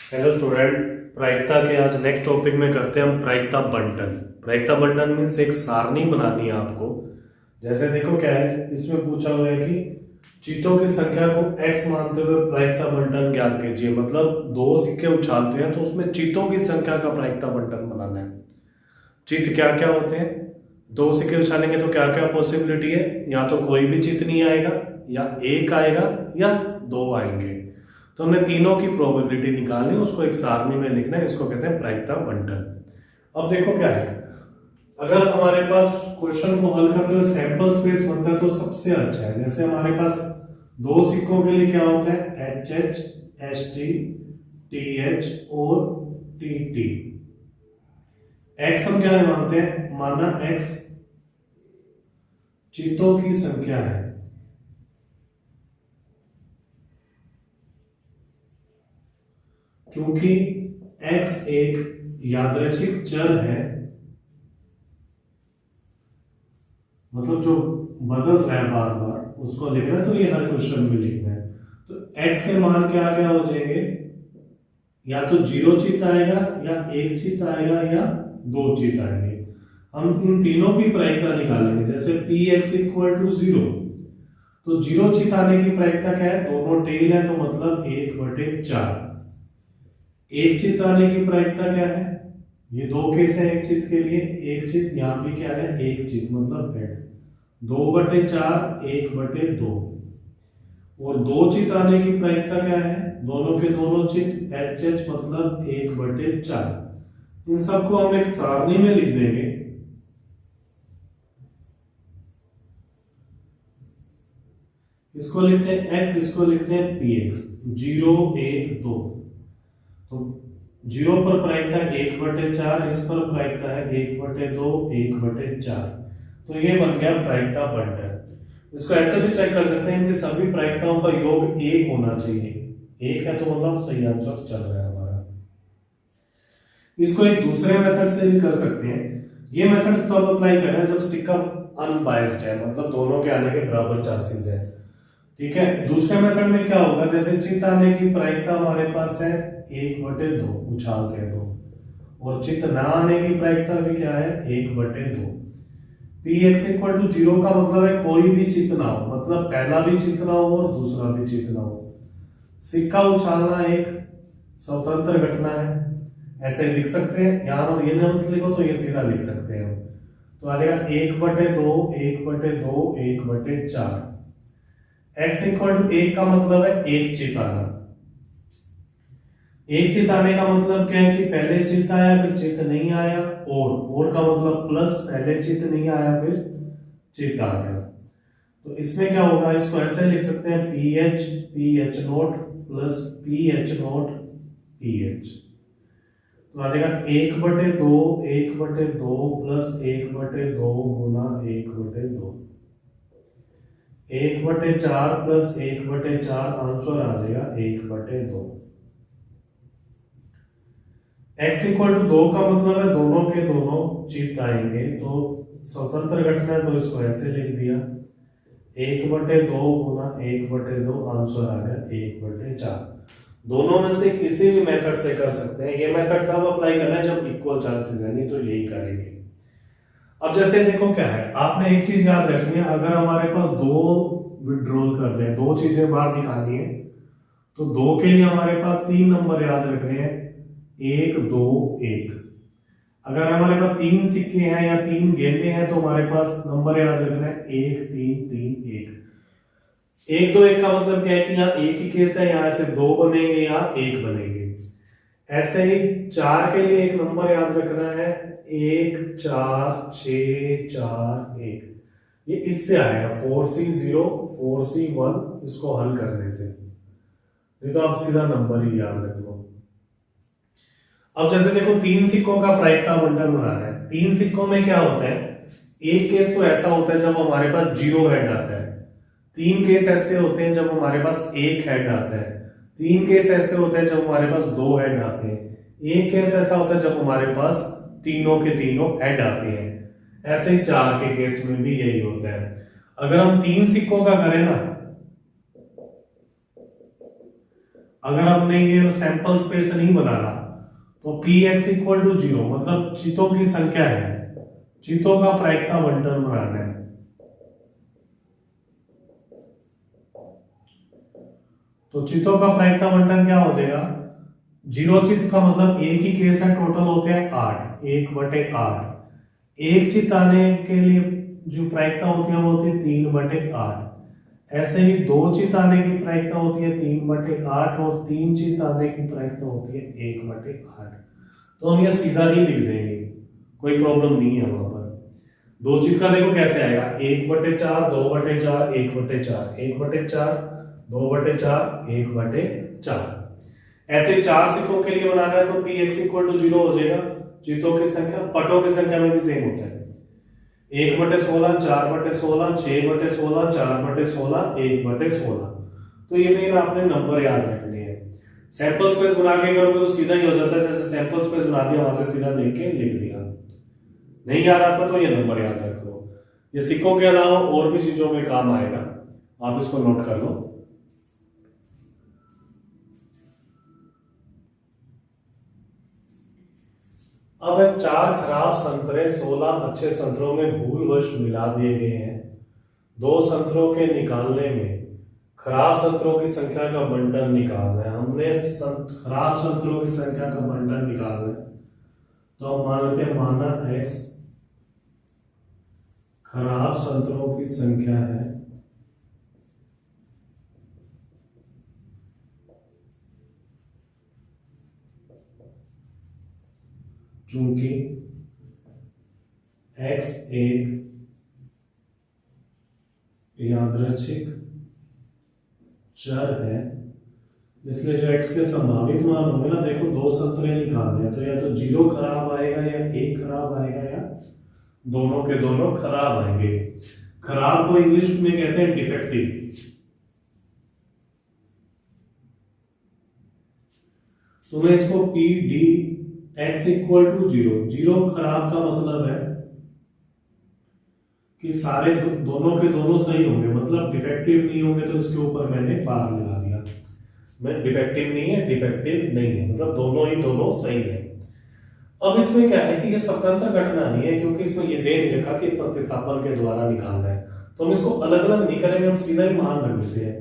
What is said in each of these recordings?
Hello student. प्रायिकता के आज नेक्स्ट टॉपिक में करते हैं हम प्रायिकता बंटन। प्रायिकता बंटन मीन्स एक सारणी बनानी है आपको। जैसे देखो क्या है, इसमें पूछा हुआ है कि चीतों की संख्या को x मानते हुए प्रायिकता बंटन ज्ञात कीजिए। मतलब दो सिक्के उछालते हैं तो उसमें चीतों की संख्या का प्रायिकता बंटन बनाना है। चित क्या क्या होते हैं, दो सिक्के उछालेंगे तो क्या क्या पॉसिबिलिटी है, या तो कोई भी चित नहीं आएगा, या एक आएगा, या दो आएंगे। तो हमने तीनों की प्रोबेबिलिटी निकालनी, उसको एक सारणी में लिखना है, इसको कहते हैं प्रायिकता बंटन। अब देखो क्या है, अगर हमारे पास क्वेश्चन को हल करते हुए सैंपल स्पेस बनता है तो सबसे अच्छा है। जैसे हमारे पास दो सिक्कों के लिए क्या होता है, H H, H T, T H और टी टी। एक्स हम क्या मानते हैं, माना एक्स चीतों की संख्या है। चूंकि x एक यादृच्छिक चर है, मतलब जो बदल रहा है बार बार, उसको लिखना है। तो ये हर क्वेश्चन में लिखना है। तो x के मान क्या क्या हो जाएंगे, या तो 0 चित आएगा, या 1 चित आएगा, या 2 चित आएंगे। हम इन तीनों की प्रायिकता निकालेंगे। जैसे px इक्वल टू 0, तो 0 चित आने की प्रायिकता क्या है, दोनों टेल है तो मतलब 1/4। एक चित आने की प्रायिकता क्या है, ये दो केस है एक चित के लिए, एक चित यहाँ भी क्या है, एक चित मतलब हेड। 2/4 1/2। और दो चित आने की प्रायिकता क्या है, दोनों के दोनों चित एच एच मतलब 1/4। इन सबको हम एक सारणी में लिख देंगे। इसको लिखते हैं x, इसको लिखते हैं px। 0 1 2, तो 0 पर प्रायिकता 1/4, इस पर प्रायिकता है 1/2 1/4। तो ये बन गया प्रायिकता बंटन। इसको ऐसे भी चेक कर सकते हैं कि सभी प्रायिकताओं का योग 1 होना चाहिए। 1 है तो मतलब सही आंसर चल रहा है हमारा। इसको एक दूसरे मेथड से भी कर सकते हैं। ये मेथड तो अब अप्लाई कर रहे हैं जब सिक्का अनबायस्ड है, मतलब दोनों के आने के बराबर चांसेस है। ठीक है, दूसरे मेथड में क्या होगा, जैसे चित आने की प्रायिकता हमारे पास है 1/2, उछालते हैं तो, और चित ना आने की प्रायिकता भी क्या है 1/2। px इक्वल टू 0 का मतलब है कोई भी चित ना हो, मतलब पहला भी चित ना हो और दूसरा भी चित ना हो। सिक्का उछालना एक स्वतंत्र घटना है, ऐसे लिख सकते हैं। यहाँ ये ना मत लिखो तो ये सीधा लिख सकते हैं हम। तो आ जाएगा 1/2 1/2 1/4। x इक्वल टू 1 का मतलब है एक चित आना। एक चित आने का मतलब क्या है कि पहले चित आया फिर चित नहीं आया, और का मतलब प्लस, पहले चित नहीं आया फिर चित आ गया। तो इसमें क्या होगा, इसको ऐसे लिख सकते हैं ph note plus ph note ph। तो आ जाएगा 1/2 1/2 प्लस 1/2 गुना 1/2, 1/4 प्लस 1/4, आंसर आ जाएगा 1/2। x इक्वल टू 2 का मतलब है दोनों के दोनों चित आएंगे, तो स्वतंत्र घटना है तो इसको ऐसे लिख दिया 1/2 गुना 1/2, आंसर आ गया 1/4। दोनों में से किसी भी मेथड से कर सकते हैं। ये मेथड तब अप्लाई करना है जब इक्वल चांसेस है, नहीं तो यही करेंगे। अब जैसे देखो क्या है, आपने एक चीज याद रखनी है, अगर हमारे पास दो विड्रॉल कर रहे हैं, दो चीजें बाहर निकालनी है, तो दो के लिए हमारे पास 3 नंबर याद रखने हैं, 1 2 1। अगर हमारे पास 3 सिक्के हैं या 3 गेंदे हैं तो हमारे पास नंबर याद रखना है 1 3 3 1। 1 2 1 का मतलब क्या है कि यहाँ एक ही केस है, यहाँ से 2 बनेंगे या 1 बनेंगे। ऐसे ही 4 के लिए एक नंबर याद रखना है 1 4 6 4 1। ये इससे आएगा 4C0 4C1, इसको हल करने से, नहीं तो आप सीधा नंबर ही याद रख लो। अब जैसे देखो 3 सिक्कों का प्रायिकता बंटन बनाना है। 3 सिक्कों में क्या होता है, एक केस तो ऐसा होता है जब हमारे पास 0 हेड आता है, 3 केस ऐसे होते हैं जब हमारे पास 1 हेड आता है, 3 केस ऐसे होते हैं जब हमारे पास 2 हेड आते हैं, एक केस ऐसा होता है जब हमारे पास तीनों के तीनों हेड आते हैं। ऐसे ही 4 के केस में भी यही होता है। अगर हम 3 सिक्कों का करें ना, अगर हमने ये सैंपल स्पेस नहीं बनाना तो पी एक्स इक्वल टू 0 मतलब चितों की संख्या है, चितों का प्रायिकता बंटन बनाना है। तो चितों का प्रायिकता बंटन क्या हो जाएगा, 0 चित का मतलब एक ही केस है, टोटल होते हैं 8, 1/8। एक चित आने के लिए जो प्रायिकता होती है वो होती है 3/8। ऐसे ही 2 चित आने की प्रायिकता होती है 3/8 और 3 चित आने की प्रायिकता होती है 1/8। तो हम ये सीधा ही लिख देंगे, कोई प्रॉब्लम नहीं है वहां पर। 2 चित का देखो कैसे आएगा, 1/4, 2/4, 1/4, 1/4, 2/4, 1/4। ऐसे 4 सिक्कों के लिए बनाना है तो पी एक्स इक्वल टू 0 हो जाएगा। चितों की संख्या पटों की संख्या में भी सेम होता है, 1/16, 4/16, 6/16, 4/16, 1/16। तो ये मेन आपने नंबर याद रखने हैं। सैंपल स्पेस बना के करोगे तो सीधा ही हो जाता है, जैसे सैंपल स्पेस बना दिया वहां से सीधा देख के लिख दिया। नहीं याद आता तो ये नंबर याद रख लो। ये सिक्कों के अलावा और भी चीजों में काम आएगा, आप इसको नोट कर लो। अब 4 खराब संतरे 16 अच्छे संतरों में भूलवश मिला दिए गए हैं। 2 संतरों के निकालने में खराब संतरों की संख्या का बंटन निकालना है। हमने खराब संतरों की संख्या का बंटन निकालना है, तो हम मान लेते हैं माना x खराब संतरों की संख्या है, चूंकि x एक यादृच्छिक चर है, इसलिए जो x के संभावित मान होंगे ना, देखो 2 संतरे निकालने हैं तो या तो 0 खराब आएगा या 1 खराब आएगा या दोनों के दोनों खराब आएंगे। खराब को इंग्लिश में कहते हैं डिफेक्टिव। तो मैं इसको p d x equal to 0 खराब का मतलब है कि सारे दोनों के दोनों सही होंगे, मतलब डिफेक्टिव नहीं होंगे, तो इसके ऊपर मैंने बार लगा दिया। मैं डिफेक्टिव नहीं है, डिफेक्टिव नहीं है, मतलब दोनों ही दोनों सही है। अब इसमें क्या है कि ये स्वतंत्र घटना नहीं है, क्योंकि इसमें ये दे नहीं रखा कि प्रतिस्थापन के द्वारा निकालना है, तो हम इसको अलग अलग नहीं करेंगे, हम सीधा ही मान रख देते हैं।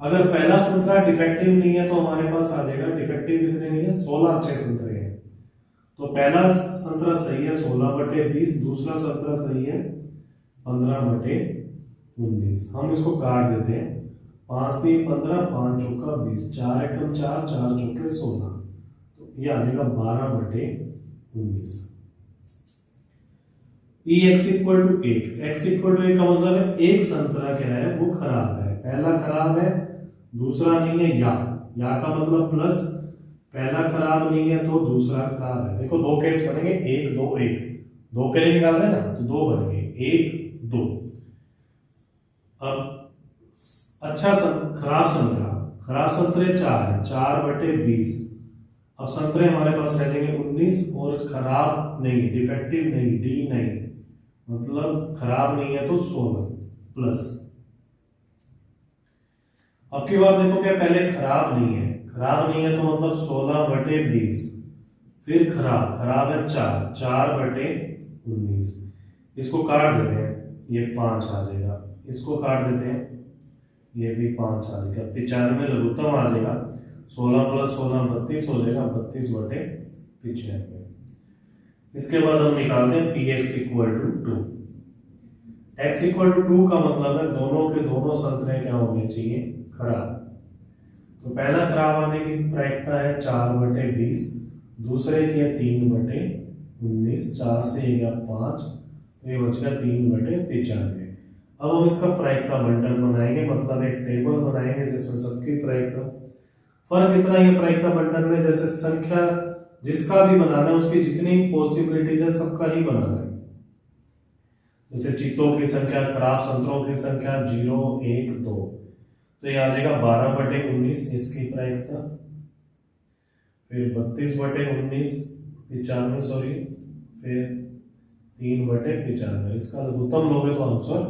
अगर पहला संतरा डिफेक्टिव नहीं है तो हमारे पास आ जाएगा डिफेक्टिव कितने नहीं है, 16 अच्छे संतरे हैं। तो पहला संतरा सही है 16/20, दूसरा संतरा सही है 15/19। हम इसको काट देते हैं, 5 3 15, 5 चौका 20, 4 एकम 4, 4 चौके 16, तो ये आ जाएगा 12/19। P x equal to 1, x equal to 1 का मतलब है एक संतरा क्या है वो खराब है, पहला खराब है दूसरा नहीं है, या का मतलब प्लस, पहला खराब नहीं है तो दूसरा खराब है। देखो 2 केस बनेंगे, 1 2 1, 2 के लिए निकाल रहे हैं ना, तो 2 बनेंगे, 1 2। अब अच्छा खराब संतरे 4 है, 4/20। अब संतरे हमारे पास रह जाएंगे 19, और खराब नहीं, डिफेक्टिव नहीं, डी नहीं, मतलब खराब नहीं है तो 16 प्लस। अब की बात देखो क्या, पहले खराब नहीं है तो मतलब 16/20, फिर खराब है 4, 4/19। इसको काट देते हैं, ये 5 आ जाएगा, इसको काट देते हैं, ये भी 5 आ जाएगा, 95 लघुत्तम आ जाएगा, 16 + 16 32 हो जाएगा, 32/95। इसके बाद हम निकालते हैं p x equal to 2। X equal to 2 का मतलब है दोनों के दोनों संतरे क्या होने चाहिए, खराब। तो पहला खराब आने की प्रायिकता है 4/20, दूसरे की है 3/19, 4 से ये गया 5, तो ये बच गया 3/95। अब हम इसका प्रायिकता बंटन बनाएंगे, मतलब एक टेबल बनाएंगे जिसमें सबकी प्रायिकता। फर्क इतना ही है प्रायिकता बंटन में, जैसे संख्या जिसका भी बनाना है उसकी जितनी पॉसिबिलिटीज है सबका ही बनाना है। जैसे चित्तों की संख्या, खराब संतरों की संख्या 0 1 2, तो ये आ जाएगा 12/19 इसकी प्रायिकता, फिर 32/19 95 सॉरी, फिर 3/95। इसका लघुत्तम लोगे तो आंसर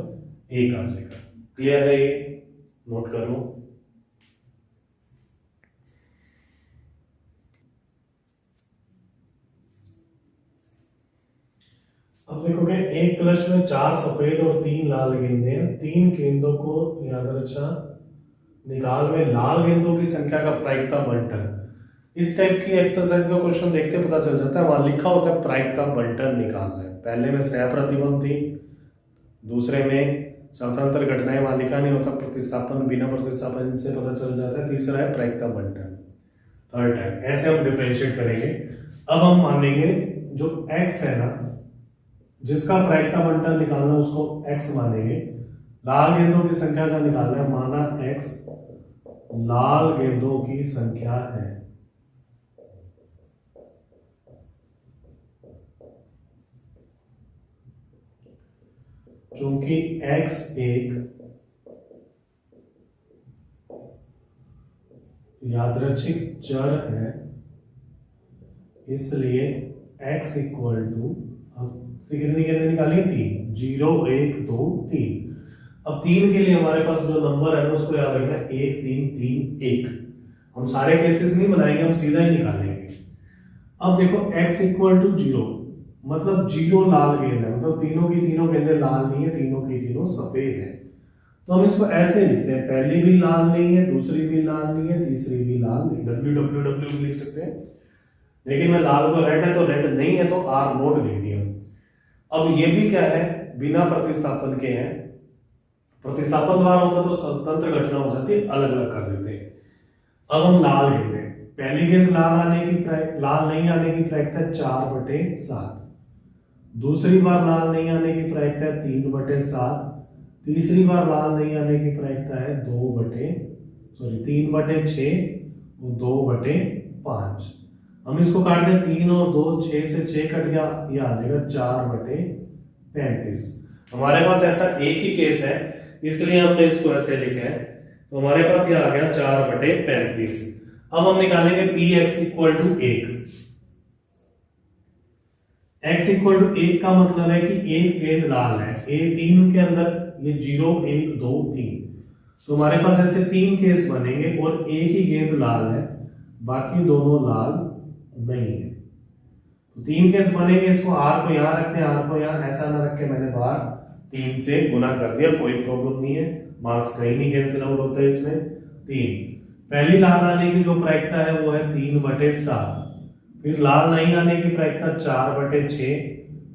1 आ जाएगा। क्लियर है, ये नोट कर लो। अब देखोगे एक कलश में 4 सफेद और 3 लाल गेंदे हैं। 3 गेंदों को यादृच्छा निकाल में लाल गेंदों की संख्या का प्रायिकता बंटन। इस टाइप की एक्सरसाइज का क्वेश्चन देखते पता चल जाता है, वहां लिखा होता है प्रायिकता बंटन निकालना है। पहले में सह प्रतिबंध थी, दूसरे में स्वतंत्र घटनाएं, वहां लिखा नहीं होता प्रतिस्थापन, बिना प्रतिस्थापन से पता चल जाता है। तीसरा है प्रायिकता बंटन, थर्ड टाइप। ऐसे हम डिफरेंशिएट करेंगे। अब हम मानेंगे जो x है ना, जिसका प्रायिकता बंटन निकालना उसको x मानेंगे। लाल गेंदों की संख्या का निकालना है, माना x लाल गेंदों की संख्या है। चूंकि x एक यादृच्छिक चर है, इसलिए x इक्वल टू, कितनी गेंदें निकालिए 3, 0 1 2 3। अब 3 के लिए हमारे पास जो नंबर है ना उसको याद रखना है 1 3 3 1। हम सारे केसेस नहीं बनाएंगे, हम सीधा ही निकालेंगे। अब देखो x इक्वल टू 0, मतलब 0 लाल गेंद है, मतलब तीनों की तीनों गेंदें लाल नहीं है, तीनों की तीनों सफेद है। तो हम इसको ऐसे लिखते हैं, पहली भी लाल नहीं है, दूसरी भी लाल नहीं है, तीसरी भी लाल नहीं। WWW लिख सकते हैं, लेकिन मैं लाल को रेड है तो रेड नहीं है, तो R नोट लिख दिया। अब ये भी क्या है, बिना प्रतिस्थापन के हैं। प्रतिस्थापन द्वारा होता तो स्वतंत्र घटना हो जाती, अलग अलग कर देते। अब हम लाल गेंद, पहली गेंद लाल नहीं आने की प्रायिकता 4/7, दूसरी बार लाल नहीं आने की प्रायिकता है 3/7, तीसरी बार लाल नहीं आने की प्रायिकता है 3/6 और 2/5। हम इसको काट दें, 3 और 2 6 से 6 कट गया, ये आ जाएगा 4/35। हमारे पास ऐसा एक ही केस है, इसलिए हमने इसको ऐसे लिखा है। तो हमारे पास ये आ गया 4/35। अब हम निकालेंगे px equal to 1। x equal to 1 का मतलब है कि एक गेंद लाल है, ए 3 के अंदर ये 0 1 2 3, तो हमारे पास ऐसे 3 केस बनेंगे और एक ही गेंद लाल है, बाकी दोनों लाल नहीं है। तो 3 केस बनेंगे। इसको r को यहां रखते हैं, r को यहां, ऐसा ना रख के मैंने बाहर 3 से गुना कर दिया, कोई प्रॉब्लम नहीं है, मार्क्स कहीं नहीं कैंसिल आउट होता है इसमें। 3 पहली लाल आने की जो प्रायिकता है वो है 3/7, फिर लाल नहीं आने की प्रायिकता 4/6,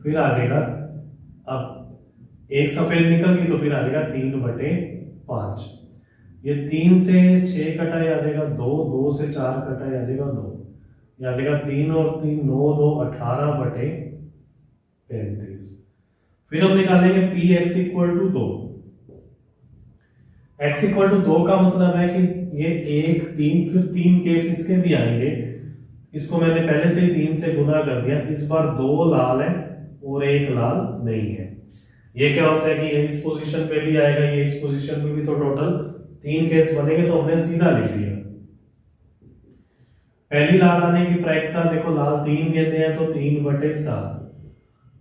फिर आ जाएगा, अब एक सफेद निकल गई तो फिर आ जाएगा 3/5। ये 3 से 6 कटा आ जाएगा 2, 2 से 4 कटा आ जाएगा 2, आ जाएगा 3 और 3 9 2 18/35। फिर हम निकालेंगे px equal to 2। x equal to 2 का मतलब है कि ये 1 3, फिर 3 केस इसके भी आएंगे। इसको मैंने पहले से ही 3 से गुना कर दिया, इस बार 2 लाल है और 1 लाल नहीं है। ये क्या होता है कि ये इस पोजीशन पे भी आएगा, ये इस पोजीशन पे भी, तो टोटल 3 केस बनेंगे। तो हमने सीधा लिख दिया। पहली लाल आने की प्रायिकता देखो, लाल 3 गेंदें हैं तो 3/7,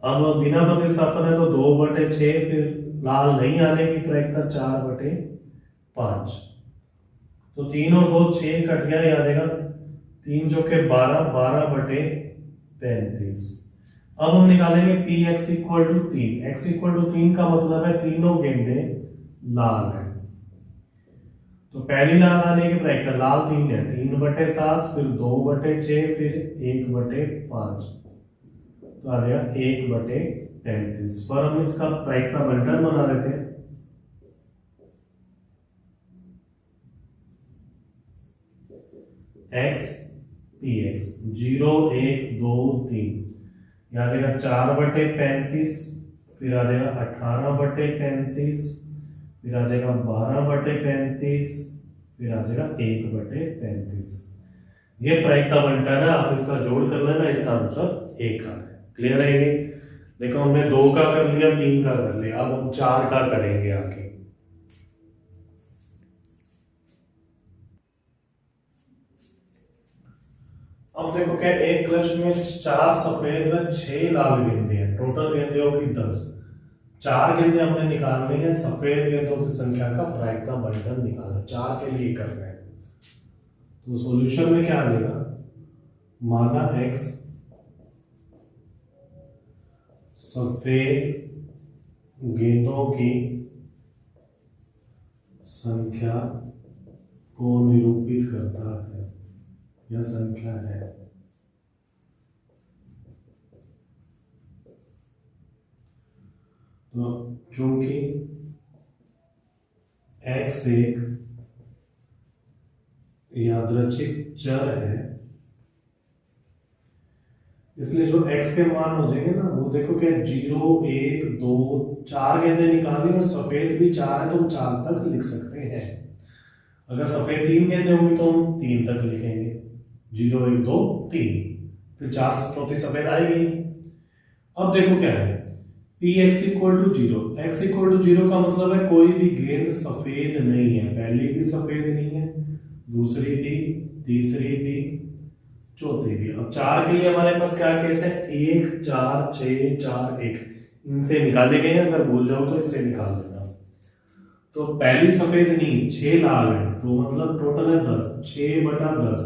अब बिना प्रतिस्थापन है तो 2/6, फिर लाल नहीं आने की प्रायिकता 4/5, तो 3 और 2 6 कट गया, याद आएगा 3 जो के 12 12/35। अब हम निकालेंगे px equal to 3। x equal to 3 का मतलब है तीनों गेंदें लाल है। तो पहली लाल आने की प्रायिकता, लाल 3 है, 3/7, फिर 2/6, फिर 1/5, तो आ गया 1/35। पर हम इसका प्रायिकता बंटन बना लेते हैं। x px 0 1 2 3, यहाँ देगा 4/35, फिर आ जाएगा 18/35, फिर आ जाएगा 12/35, फिर आ जाएगा 1/35। ये प्रायिकता बंटन है, आप इसका जोड़ कर लेना, इसका आंसर 1 आ रहा है। क्लियर है ये? देखो हमने 2 का कर लिया, 3 का कर लिया, अब हम 4 का करेंगे आगे। अब देखो क्या, एक कलश में 4 सफेद व 6 लाल गेंदें हैं, टोटल गेंदें होगी 10। 4 गेंदें हमने निकालनी है, सफेद गेंदों की संख्या का प्रायिकता बंटन निकालना, 4 के लिए करना है। तो सॉल्यूशन में क्या आ जाएगा, माना x सफेद गेंदों की संख्या को निरूपित करता है, यह संख्या है। तो चूंकि x एक यादृच्छिक चर है, इसलिए जो x के मान हो जाएंगे ना, वो देखो क्या 0 1 2 4 गेंदें निकाली और सफेद भी 4 है तो हम 4 तक लिख सकते हैं। अगर सफेद 3 गेंदें होंगी तो हम 3 तक लिखेंगे, 0 1 2 3, फिर 4 चौथी सफेद आएगी। अब देखो क्या है, Px equal to 0, x equal to 0 का मतलब है कोई भी गेंद सफेद नहीं है, पहली भी सफेद नहीं है, दूसरी भी, तीसरी भी, चौथी भी। अब 4 के लिए हमारे पास क्या केस है, 1 4 6 4 1, इनसे निकाले गए, अगर भूल जाओ तो इससे निकाल लेना। तो पहली सफेद नहीं, 6 लाल है, तो मतलब टोटल है 10, 6/10।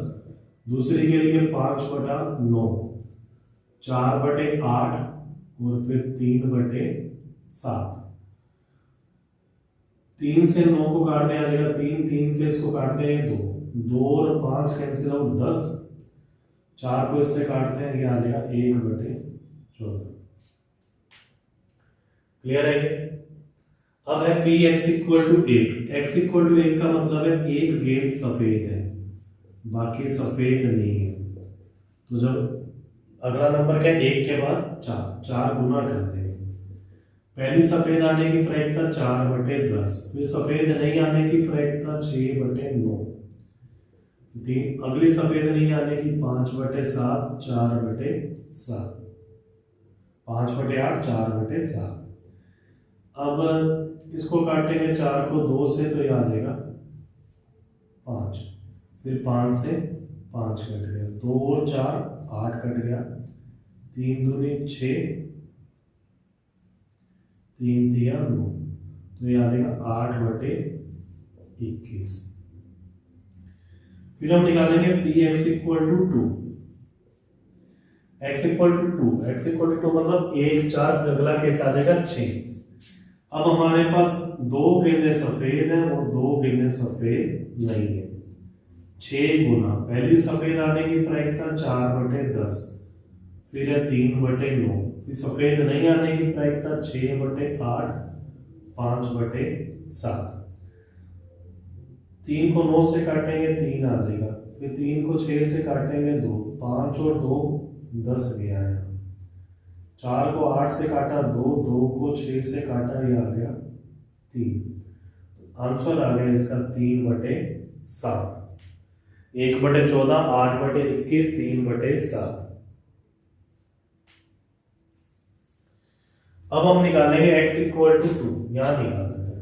दूसरी के लिए 5/9, 4/8 और फिर 3/7। 3 से 9 को काटने आ जाएगा 3, 3 से इसको काटते हैं 2, 2 और 5 कैंसिल आउट 10, 4 को इससे काटते हैं, ये आ जाएगा 1/14। क्लियर है ये? अब है Px equal to 1, x equal to 1 का मतलब है एक गेंद सफेद है, बाकी सफेद नहीं है। तो जब अगला नंबर क्या है, 1 के बाद 4 गुना कर देंगे। पहली सफेद आने की प्रायिकता 4/10, फिर सफेद नहीं आने की प्रायिकता 6/9, अगली सफेद नहीं आने की 5/7, 4/7, 5/8, 4/7। अब इसको काटेंगे 4 को 2 से तो ये आ जाएगा 5, फिर 5 से 5 कट गया, 2 और 4 8 कट गया, 3 दूनी 6, 3 तिया 9, तो ये आ जाएगा 8/21। फिर हम निकालेंगे Px equal to 2, x equal to 2, x equal to 2 मतलब 1 4, अगला केस आ जाएगा 6। अब हमारे पास 2 गेंदें सफेद हैं और 2 गेंदें सफेद नहीं है, 6 गुना पहली सफेद आने की प्रायिकता 4/10, फिर है 3/9, फिर सफेद नहीं आने की प्रायिकता 6/8, 5/7। 3 को 9 से काटेंगे 3 आ जाएगा, फिर 3 को 6 से काटेंगे 2, 5 और 2 10 गया है, 4 को 8 से काटा 2, 2 को 6 से काटा, ये आ गया 3। आंसर आ गया इसका 3/7, 1/14, 8/21, 3/7। अब हम निकालेंगे x इक्वल टू 2, यहां निकाल देते हैं।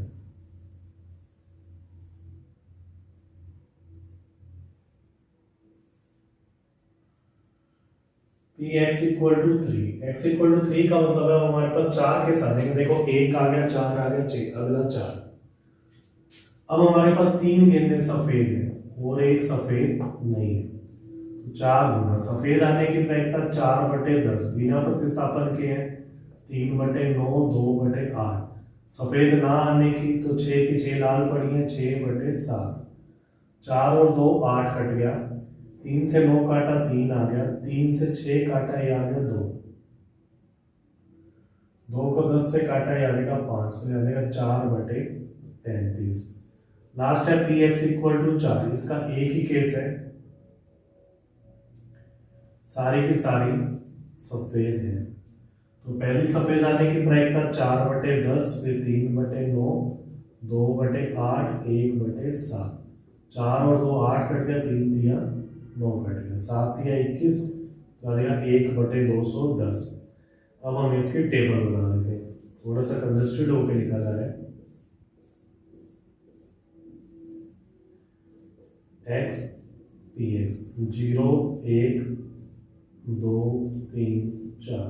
Px equal to 3, x equal to 3 का मतलब है हमारे पास 4 के साथ है, देखो 1 आ गया, 4 आ गया, 6 अगला 4। अब हमारे पास 3 गेंदें सफेद है और एक सफेद नहीं है, तो 4 गुना सफेद आने की प्रायिकता 4/10, बिना प्रतिस्थापन के है 3/9, 2/8, सफेद ना आने की तो 6 की 6 लाल पड़ी है, 6/7, 4 और 2 8 कट गया, 3 से 9 काटा 3 आ गया, 3 से 6 काटा ये आ गया 2, 2 को 10 से काटा ये आ जाएगा 5, तो ये आ जाएगा 4/35। लास्ट है Px इक्वल टू 4, इसका एक ही केस है, सारी की सारी सफेद है। तो पहली सफेद आने की प्रायिकता 4/10, फिर 3/9, 2/8, 1/7, 4 और 2 8 कट गया, 3 तिया 9 कट गया, 7 तिया 21, तो आ जाएगा 1/210। अब हम इसकी टेबल बना लेते हैं, थोड़ा सा कंजस्टेड होकर लिखा जा रहा है। x Px 0 1 2 3 4,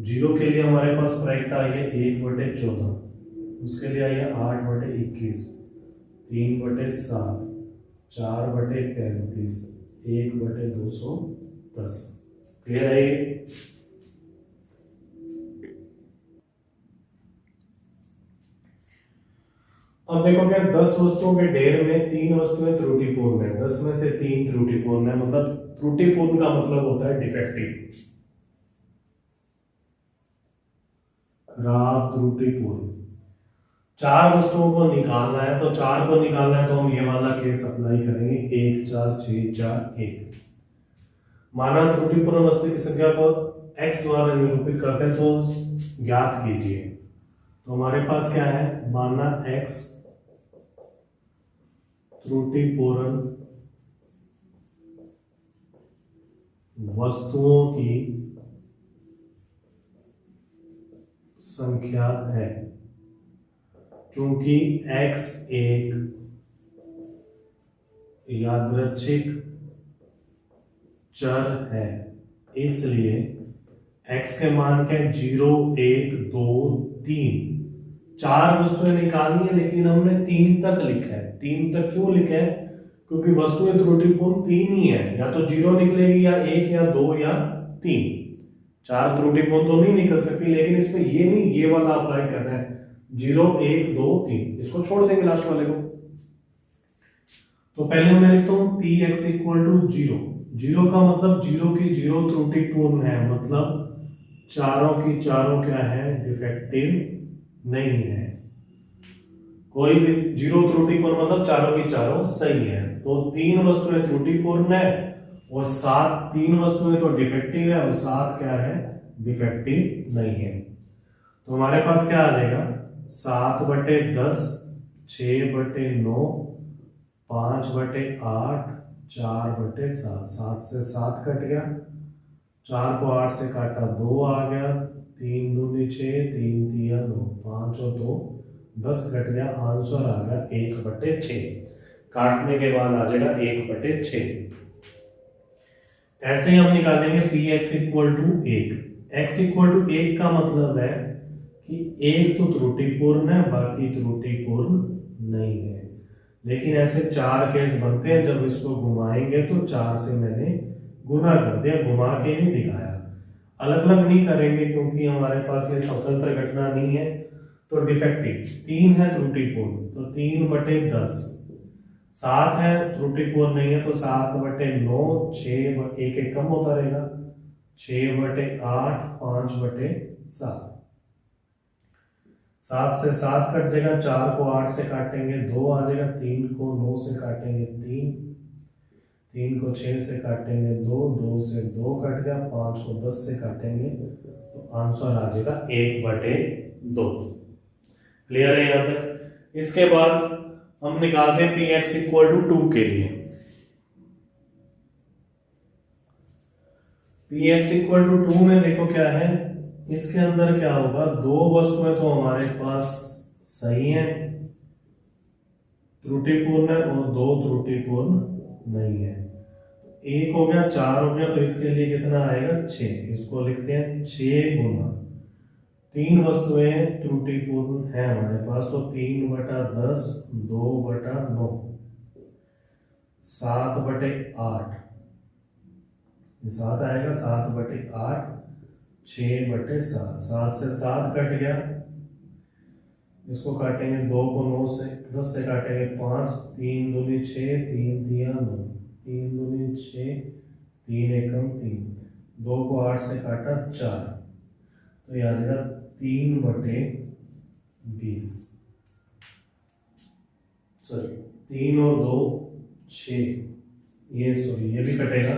0 के लिए हमारे पास प्रायिकता आई है 1/14, उसके लिए आई है 8/21, 3/7, 4/35, 1/210। क्लियर है ये? अब देखो क्या 10 वस्तुओं के ढेर में 3 वस्तुएं त्रुटिपूर्ण है, 10 में से 3 त्रुटिपूर्ण है, मतलब त्रुटिपूर्ण का मतलब होता है डिफेक्टिव, खराब, त्रुटिपूर्ण। 4 वस्तुओं को निकालना है, तो 4 को निकालना है तो हम ये वाला केस अप्लाई करेंगे, 1 4 6 4 1। माना त्रुटिपूर्ण वस्तु की संख्या को x द्वारा निरूपित करते हैं तो ज्ञात कीजिए। तो हमारे पास क्या है, माना x त्रुटिपूर्ण वस्तुओं की संख्या है। चूंकि x एक यादृच्छिक चर है, इसलिए x के मान के 0 1 2 3, 4 वस्तुएं निकालनी है लेकिन हमने 3 तक लिखा है। 3 तक क्यों लिखा है, क्योंकि वस्तुएं त्रुटिपूर्ण 3 ही है, या तो 0 निकलेगी या 1 या 2 या 3। 4 त्रुटिपूर्ण तो नहीं निकल सकती, लेकिन इसमें ये नहीं, ये वाला अप्लाई करना है 0 1 2 3, इसको छोड़ देंगे लास्ट वाले को। तो पहले मैं लिखता हूं पी एक्स इक्वल टू 0। 0 का मतलब 0 की 0 त्रुटिपूर्ण है, मतलब चारों की चारों क्या है, डिफेक्टिव नहीं है। कोई भी 0 त्रुटिपूर्ण मतलब चारों की चारों सही है। तो 3 वस्तुएं त्रुटिपूर्ण है और 3 वस्तुएं तो डिफेक्टिव है और 7 क्या है, डिफेक्टिव नहीं है। तो हमारे पास क्या आ जाएगा, 7/10, 6/9, 5/8, 4/7। 7 से 7 कट गया, 4 को 8 से काटा 2 आ गया, 3 दूनी 6, 3 3 9, 5 और 2 10 कट गया, आंसर आ गया 1/6। काटने के बाद आ जाएगा 1/6। ऐसे ही हम निकालेंगे P x equal to 1। X equal to 1 का मतलब है कि एक तो त्रुटिपूर्ण है, बाकी त्रुटिपूर्ण नहीं है। लेकिन ऐसे 4 केस बनते हैं, जब इसको घुमाएंगे तो 4 से मैंने गुना कर दिया, घुमा के नहीं दिखाया। अलग अलग नहीं करेंगे क्योंकि हमारे पास ये स्वतंत्र घटना नहीं है। तो डिफेक्टिव 3 है त्रुटिपूर्ण, तो 3/10। 7 है त्रुटिपूर्ण नहीं है, तो 7/9, 6 एक एक कम होता रहेगा, 6/8, 5/7। 7 से 7 कट जाएगा, 4 को 8 से काटेंगे 2 आ जाएगा, 3 को 9 से काटेंगे 3, 3 को 6 से काटेंगे 2, 2 से 2 कट गया, 5 को 10 से काटेंगे तो आंसर आ जाएगा 1/2। क्लियर है यहां तक। इसके बाद हम निकालते हैं पी एक्स इक्वल टू 2 के लिए। पी एक्स इक्वल टू 2 में देखो क्या है, इसके अंदर क्या होगा, 2 वस्तुएं तो हमारे पास सही है, त्रुटिपूर्ण है, और 2 त्रुटिपूर्ण नहीं है। 1 हो गया, 4 हो गया, तो इसके लिए कितना आएगा, 6। इसको लिखते हैं 6 गुना 3 वस्तुएं त्रुटिपूर्ण है हमारे पास, तो 3/10, 2/9, 7/8, 7 आएगा, 7/8, 6/7। 7 से 7 कट गया, इसको काटेंगे 2 को 9 से 10 से काटेंगे 5, 3 दूनी 6, 3 3 9, 3 दूनी 6, 3 एकम 3, 2 को 8 से काटा 4, तो याद रहेगा 3/20। सॉरी 3 और 2 6, ये सॉरी ये भी कटेगा,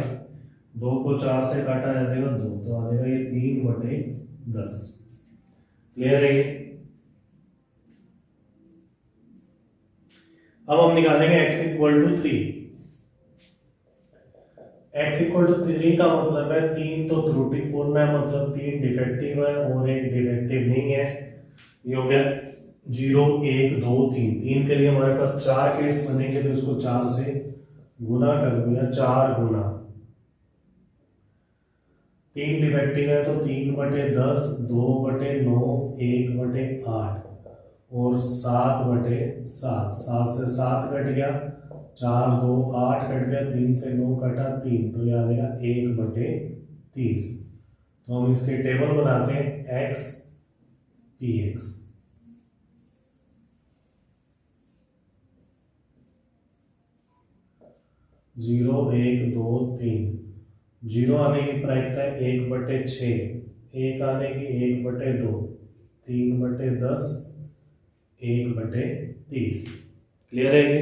2 को 4 से काटा जाएगा 2, तो आ जाएगा ये 3/10। क्लियर है ये। अब हम निकालेंगे x equal to 3। x equal to 3 का मतलब है 3 तो त्रुटिपूर्ण है, मतलब 3 डिफेक्टिव है और 1 डिफेक्टिव नहीं है। ये हो गया 0 1 2 3। 3 के लिए हमारे पास 4 केस बनेंगे, तो इसको 4 से गुना कर दिया, 4 गुना 3 डिफेक्टिव है, तो 3/10, 2/9, 1/8 और 7/7। 7 से 7 कट गया, 4 2 8 कट गया, 3 से 9 कटा 3, तो यह आ जाएगा 1/30। तो हम इसके टेबल बनाते हैं x p x। 0 1 2 3, 0 आने की प्रायिकता है 1/6, 1 आने की 1/2, 3/10, 1/30। क्लियर है ये?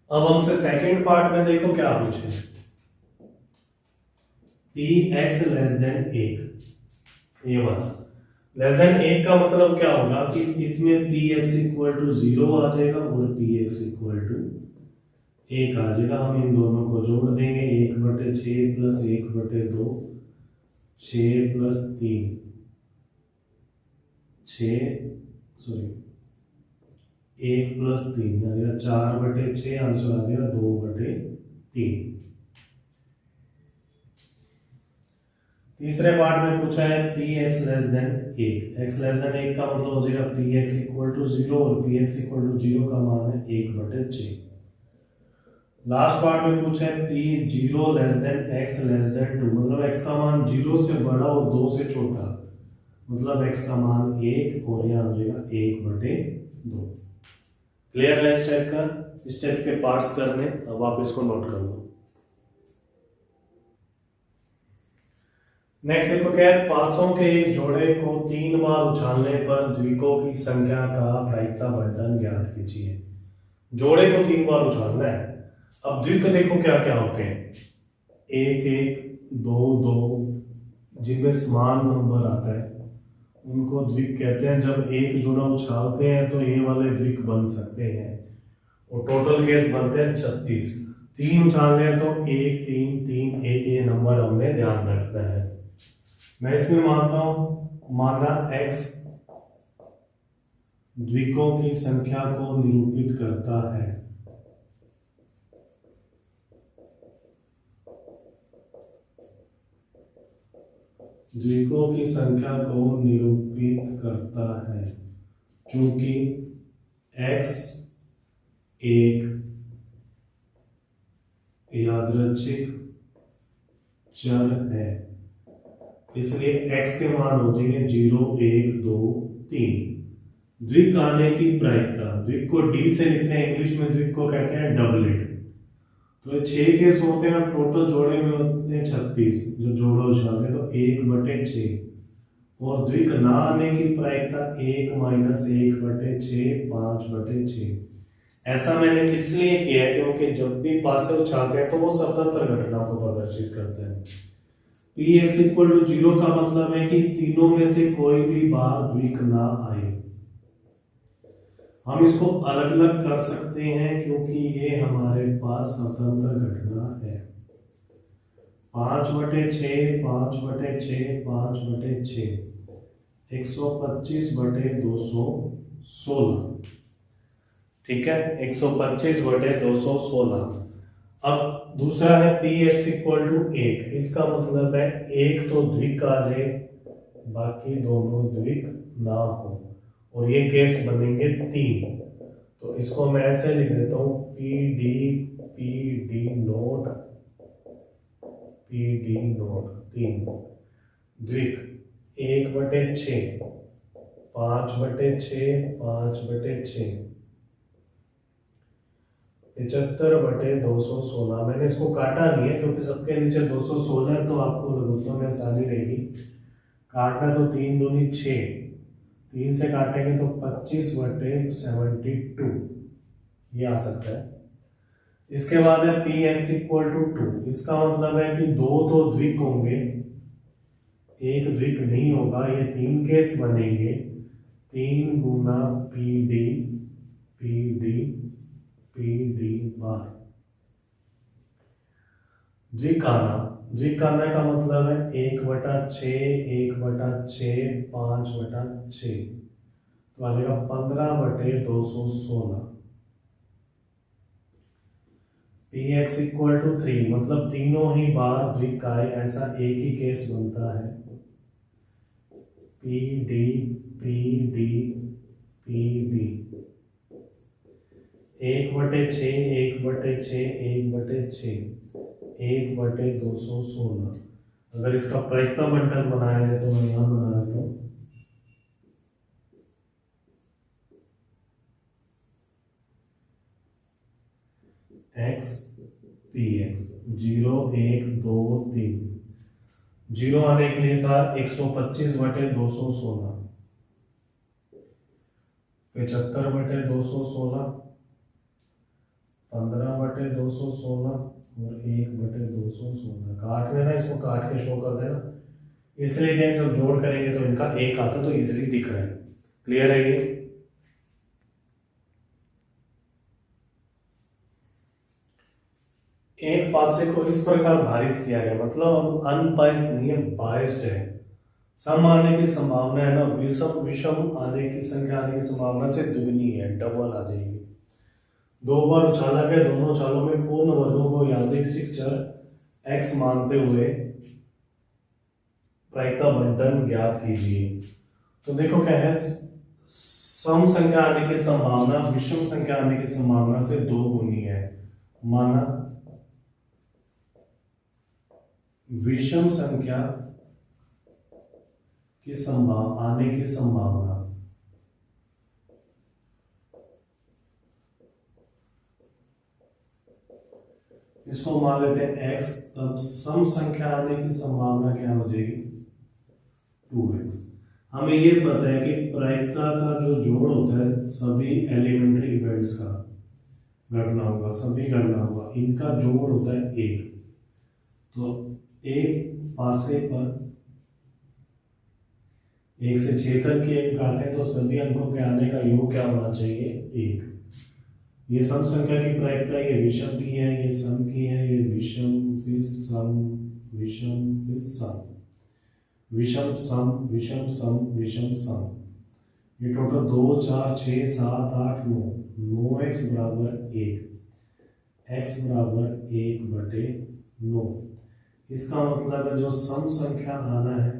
अब हमसे सेकंड पार्ट में देखो क्या पूछे, पी एक्स लेस देन 1, ये वाला लेस देन 1 का मतलब क्या होगा कि इसमें पी एक्स इक्वल टू 0 आ जाएगा और पी एक्स इक्वल टू 1 आ जाएगा। हम इन दोनों को जोड़ देंगे, 1/6 प्लस 1/2, 6 प्लस 3, 1 प्लस 3 आ जाएगा 4/6, आंसर आ जाएगा 2/3। तीसरे पार्ट में पूछा है P x less than 1, x less than 1 का मतलब हो जाएगा पी एक्स इक्वल टू 0 और पी एक्स इक्वल टू 0 का मान है 1/6। लास्ट पार्ट में पूछा है P 0 less than x less than 2, मतलब एक्स का मान 0 से बड़ा और 2 से छोटा, मतलब एक्स का मान 1 और यहाँ हो जाएगा 1/2। क्लियर है इस टाइप का, इस टाइप के पार्ट्स करने। अब आप इसको नोट कर लो। नेक्स्ट देखो क्या है, पासों के एक जोड़े को 3 बार उछालने पर द्विकों की संख्या का प्रायिकता बंटन ज्ञात कीजिए। जोड़े को 3 बार उछालना है। अब द्विक देखो क्या क्या होते हैं, 1 1 2 2, जिनमें समान नंबर आता है उनको द्विक कहते हैं। जब एक जोड़ा उछालते हैं तो ये वाले द्विक बन सकते हैं और टोटल केस बनते हैं 36। 3 उछालने हैं तो 1 3 3 1, ये नंबर हमने ध्यान रखना है। मैं इसमें मानता हूं, माना x द्विकों की संख्या को निरूपित करता है। द्विकों की संख्या को निरूपित करता है, चूंकि x एक यादृच्छिक चर है, इसलिए x के मान हो जाएंगे 0 1 2 3। द्विक आने की प्रायिकता, द्विक को d से लिखते हैं, इंग्लिश में द्विक को कहते हैं डबलेट। तो 6 केस होते हैं, टोटल जोड़े में होते हैं 36, जो जोड़ा उछालते हैं तो 1/6। और द्विक ना आने की प्रायिकता 1 - 1/6, 5/6। ऐसा मैंने इसलिए किया है क्योंकि जब भी पासे उछालते हैं तो वो स्वतंत्र घटना को प्रदर्शित करते हैं। पी एक्स इक्वल टू 0 का मतलब है कि तीनों में से कोई भी बार द्विक ना आए। हम इसको अलग अलग कर सकते हैं क्योंकि ये हमारे पास स्वतंत्र घटना है। 5/6 5/6 5/6, 125/216। ठीक है, 125/216। अब दूसरा है पी एक्स इक्वल टू 1, इसका मतलब है एक तो द्विक आ जाए, बाकी दोनों द्विक ना हो, और ये केस बनेंगे 3। तो इसको मैं ऐसे लिख देता हूं, पी डी नोट 3 द्विक 1/6 5/6 5/6 75/216। मैंने इसको काटा नहीं है क्योंकि सबके नीचे 216 है, तो आपको लघुत्तम में आसानी रहेगी। काटना तो 3 दूनी 6, 3 से काटेंगे तो 25/72 ये आ सकता है। इसके बाद है पी एक्स इक्वल टू 2, इसका मतलब है कि 2 तो द्विक होंगे, एक द्विक नहीं होगा। ये 3 केस बनेंगे, 3 गुना पी डी बार। द्विक आने का मतलब है 1/6 1/6 5/6, तो आ जाएगा 15/216। पी एक्स इक्वल टू 3, मतलब तीनों ही बार द्विक आए, ऐसा एक ही केस बनता है। P D 1/6 1/6 1/6 1/216। अगर इसका प्रायिकता बंटन बनाया है तो मैं यहां बना देता हूं। एक्स पी एक्स, 0 1 2 3, 0 आने के लिए था 125/216, 75/216, 15/216 और 1/216। काट में ना, इसको काट के शो कर देना, इसलिए कि जब जोड़ करेंगे तो इनका एक आता तो इजीली दिख रहा है। क्लियर है ये? एक पासे को इस प्रकार भारित किया गया, मतलब अब अनबाइस्ड नहीं है, बाइस्ड है। सम आने की संभावना है ना, विषम विषम आने की संख्या आने की संभावना से दुगनी है, डबल आ जाएगी। दो बार उछाला गया, दोनों चालों में पूर्ण वर्गों को यादृच्छिक चर x मानते हुए प्रायिकता बंटन ज्ञात कीजिए। तो देखो क्या है, सम संख्या आने की संभावना विषम संख्या आने की संभावना से दो गुनी है। माना विषम संख्या की आने की संभावना इसको मान लेते हैं x, तब सम संख्या आने की संभावना क्या हो जाएगी 2x। हमें ये पता है कि प्रायिकता का जो जोड़ होता है सभी एलिमेंट्री इवेंट्स का घटना होगा, सभी घटना होगा, इनका जोड़ होता है एक। तो एक पासे पर 1 से 6 तक के अंक आते हैं, तो सभी अंकों के आने का योग क्या होना चाहिए 1। ये सम संख्या की प्रायिकता, ये विषम की है, ये सम की है, ये विषम फिर सम, विषम फिर सम, विषम सम, विषम सम, विषम सम। ये टोटल 2 4 6 7 8 9, 9x बराबर 1, x बराबर 1/9। इसका मतलब है जो सम संख्या आना है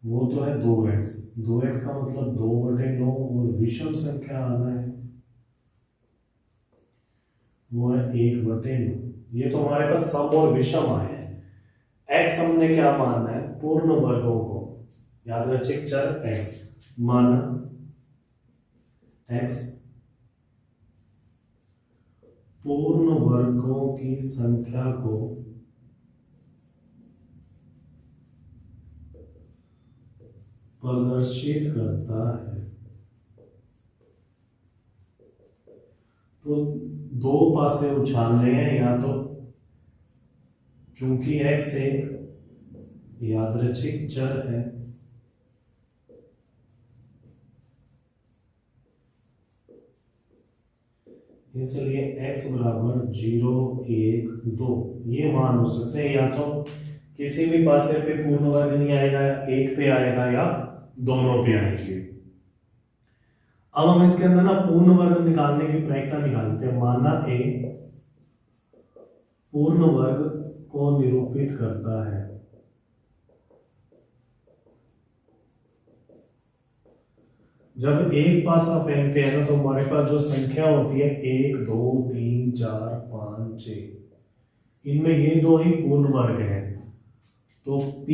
वो तो है 2x, 2x का मतलब 2/9, और विषम संख्या आना है वो है 1/9। ये तो हमारे पास सम और विषम आए हैं। x हमने क्या मानना है, पूर्ण वर्गों को, यादृच्छिक चर x माना x पूर्ण वर्गों की संख्या को प्रदर्शित करता है। तो दो पासे उछालने हैं, या तो चूंकि x एक यादृच्छिक चर है इसलिए x बराबर 0 1 2 ये मान हो सकते हैं, या तो किसी भी पासे पे पूर्ण वर्ग नहीं आएगा, या एक पे आएगा, या दोनों पे आएंगे। अब हम इसके अंदर ना पूर्ण वर्ग निकालने की प्रायिकता निकालते हैं। माना a पूर्ण वर्ग को निरूपित करता है। जब एक पासा पहनते हैं ना, तो हमारे पास जो संख्या होती है 1 2 3 4 5 6, इनमें ये दो ही पूर्ण वर्ग हैं। तो P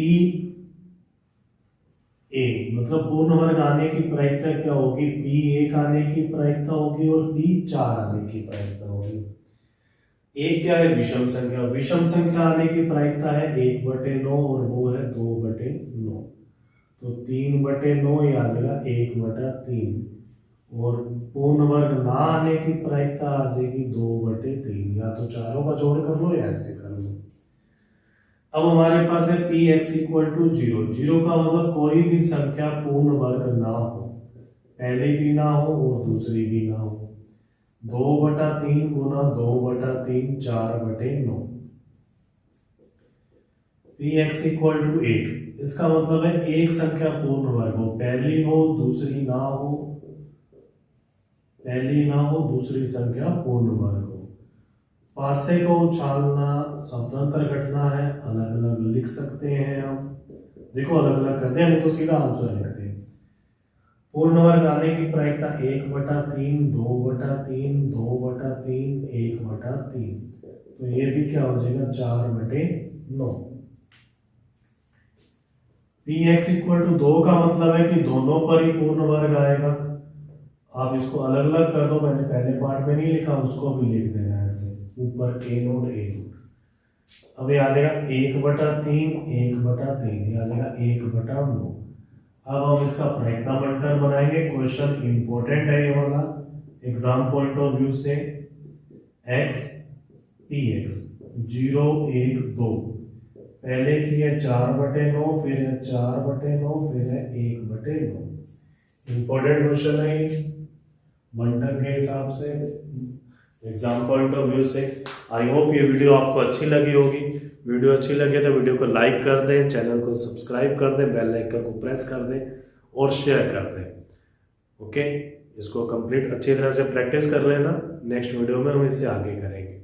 A मतलब पूर्ण वर्ग आने की प्रायिकता क्या होगी, P1 आने की प्रायिकता होगी और P4 आने की प्रायिकता होगी। एक क्या है, विषम संख्या, विषम संख्या आने की प्रायिकता है 1/9 और वो है 2/9। तो 3/9 ये आ जाएगा 1/3, और पूर्ण वर्ग ना आने की प्रायिकता आ जाएगी 2/3। या तो चारों का जोड़ कर लो या ऐसे कर लो। अब हमारे पास है px = 0। 0 का मतलब कोई भी संख्या पूर्ण वर्ग ना हो, पहली भी ना हो और दूसरी भी ना हो। 2/3 गुना 2/3 4/9। px = 1, इसका मतलब है एक संख्या पूर्ण वर्ग हो, पहली हो दूसरी ना हो, पहली ना हो दूसरी संख्या पूर्ण वर्ग हो। पासे को उछालना स्वतंत्र घटना है, अलग अलग लिख सकते हैं हम। देखो अलग अलग करते हैं, नहीं तो सीधा आंसर लिखते हैं। पूर्ण वर्ग आने की प्रायिकता 1/3 2/3 2/3 1/3, तो ये भी क्या हो जाएगा 4/9। px = 2 का मतलब है कि दोनों पर ही पूर्ण वर्ग आएगा। आप इसको अलग अलग कर दो, मैंने पहले पार्ट में नहीं लिखा, उसको भी लिख देना है ऐसे ऊपर ए नोट ए नोट। अब ये आ जाएगा 1/3 1/3, ये आ जाएगा 1/9। अब हम इसका फ्रैक्टामेंटल बनाएंगे। क्वेश्चन इंपॉर्टेंट है ये वाला एग्जाम पॉइंट ऑफ व्यू से। x px 0 1 2, पहले की है 4/9, फिर है 4/9, फिर है 1/9। इंपॉर्टेंट क्वेश्चन है ये मंटन के हिसाब से, एग्जाम पॉइंट ऑफ व्यू से। आई होप ये वीडियो आपको अच्छी लगी होगी। वीडियो अच्छी लगे तो वीडियो को लाइक कर दें, चैनल को सब्सक्राइब कर दें, बेल आइकन को प्रेस कर दें और शेयर कर दें। ओके, इसको कंप्लीट अच्छी तरह से प्रैक्टिस कर लेना। नेक्स्ट वीडियो में हम इससे आगे करेंगे।